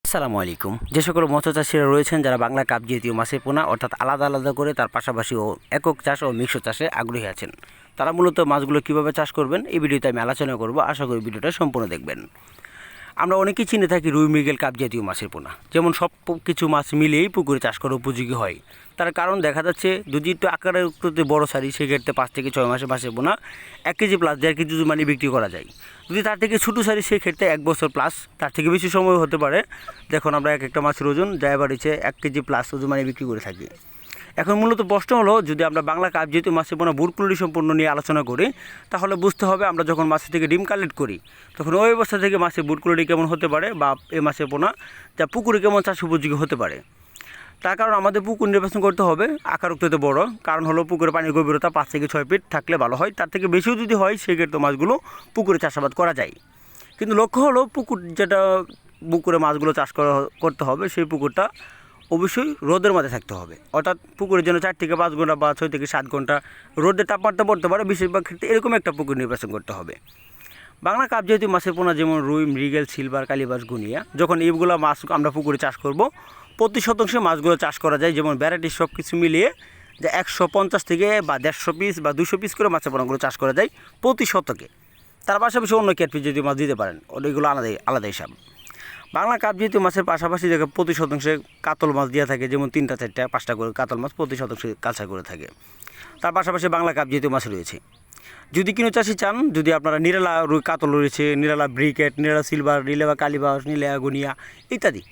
আসসালামু আলাইকুম। যে সকল মৎস্য চাষিরা রয়েছেন যারা বাংলা কাপ জাতীয় মাছের পোনা অর্থাৎ আলাদা আলাদা করে তার পাশাপাশি একক চাষ ও মিশ্র চাষে আগ্রহী আছেন, তারা মূলত মাছগুলো কীভাবে চাষ করবেন এই ভিডিওতে আমি আলোচনা করব। আশা করি ভিডিওটা সম্পূর্ণ দেখবেন। আমরা অনেকেই চিনে থাকি রুই, মৃগেল, কাপ জাতীয় মাছের পোনা, যেমন সব কিছু মাছ মিলিয়েই পুকুরে চাষ করা উপযোগী হয়। তার কারণ দেখা যাচ্ছে যদি একটু আকারের একটু বড়ো সারি, সেক্ষেত্রে 5 থেকে 6 মাসে মাছের পোনা 1 কেজি প্লাস 1.5 কেজি মানে বিক্রি করা যায়। যদি তার থেকে ছোটো সারি, সেক্ষেত্রে 1 বছর প্লাস তার থেকে বেশি সময় হতে পারে। দেখুন আমরা একটা মাছের ওজন যায় বাড়িছে 1 কেজি প্লাস ওজন মানে বিক্রি করে থাকি। এখন মূলত প্রশ্ন হলো, যদি আমরা বাংলা কাপ যেহেতু মাছের পোনা বুড়কুলি সম্পূর্ণ নিয়ে আলোচনা করি, তাহলে বুঝতে হবে আমরা যখন মাছের থেকে ডিম কালেক্ট করি তখন ওই অবস্থা থেকে মাছের বুড়কুলি কেমন হতে পারে বা এই মাছের পোনা যা পুকুরে কেমন চাষ উপযোগী হতে পারে। তার কারণ আমাদের পুকুর নির্বাচন করতে হবে আকারুক্ততে বড়, কারণ হলো পুকুরে পানির গভীরতা 5 থেকে 6 ফিট থাকলে ভালো হয়। তার থেকে বেশিও যদি হয় সেক্ষেত্রে মাছগুলো পুকুরে চাষাবাদ করা যায়। কিন্তু লক্ষ্য হলো পুকুর যেটা পুকুরে মাছগুলো চাষ করতে হবে সেই পুকুরটা অবশ্যই রোদের মধ্যে থাকতে হবে, অর্থাৎ পুকুরের জন্য 4 থেকে 5 ঘন্টা বা 6 থেকে 7 ঘন্টা রোদের তাপমাত্রা পড়তে পারে। বেশিরভাগ ক্ষেত্রে এরকম একটা পুকুর নির্বাচন করতে হবে। বাংলা কাপ যেহেতু মাছের পোনা যেমন রুই, মৃগেল, সিলভার, কালীবাস, গুনিয়া, যখন এইগুলো মাছ আমরা পুকুরে চাষ করব, প্রতি শতাংশে মাছগুলো চাষ করা যায় যেমন ভ্যারাইটি সব কিছু মিলিয়ে যে 150 থেকে বা 150 পিস বা 200 পিস করে মাছের পোনাগুলো চাষ করা যায় প্রতি শতকে। তার পাশাপাশি অন্য ক্যাটফিস যদি মাছ দিতে পারেন, ওইগুলো আলাদা আলাদা হিসাব। বাংলা কাপ যেহেতু মাছের পাশাপাশি দেখে প্রতি শতাংশে কাতল মাছ দেওয়া থাকে, যেমন 3টা 4টা 5টা করে কাতল মাছ প্রতি শতাংশে কালচার করে থাকে। তার পাশাপাশি বাংলা কাপ যেহেতু মাছ রয়েছে। যদি কোনো চাষি চান, যদি আপনারা নিরালা কাতল রয়েছে, নিরালা ব্রিকেট, নিরালা সিলভার, নিলেবা কালীবাস, নিলেয়া গুনিয়া ইত্যাদি,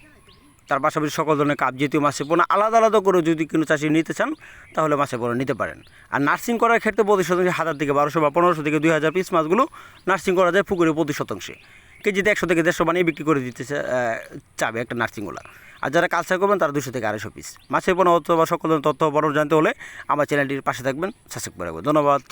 তার পাশাপাশি সকল ধরনের কাপ জাতীয় মাছের পোনা আলাদা আলাদা করে যদি কোনো চাষি নিতে চান তাহলে মাছের পোনা নিতে পারেন। আর নার্সিং করার ক্ষেত্রে প্রতি শতাংশে 1000 থেকে 1200 বা 1500 থেকে 2000 পিস মাছগুলো নার্সিং করা যায় পুকুরে প্রতি শতাংশে। কেজিতে 100 থেকে 150 বানিয়ে বিক্রি করে দিতে চাবে একটা নার্সিংওয়ালা। আর যারা কালচার করবেন তারা 200 থেকে 250 পিস মাছের পোনা অথবা সকল ধরনের তথ্য বড় জানতে হলে আমার চ্যানেলটির পাশে থাকবেন, সাবস্ক্রাইব করে রাখবেন। ধন্যবাদ।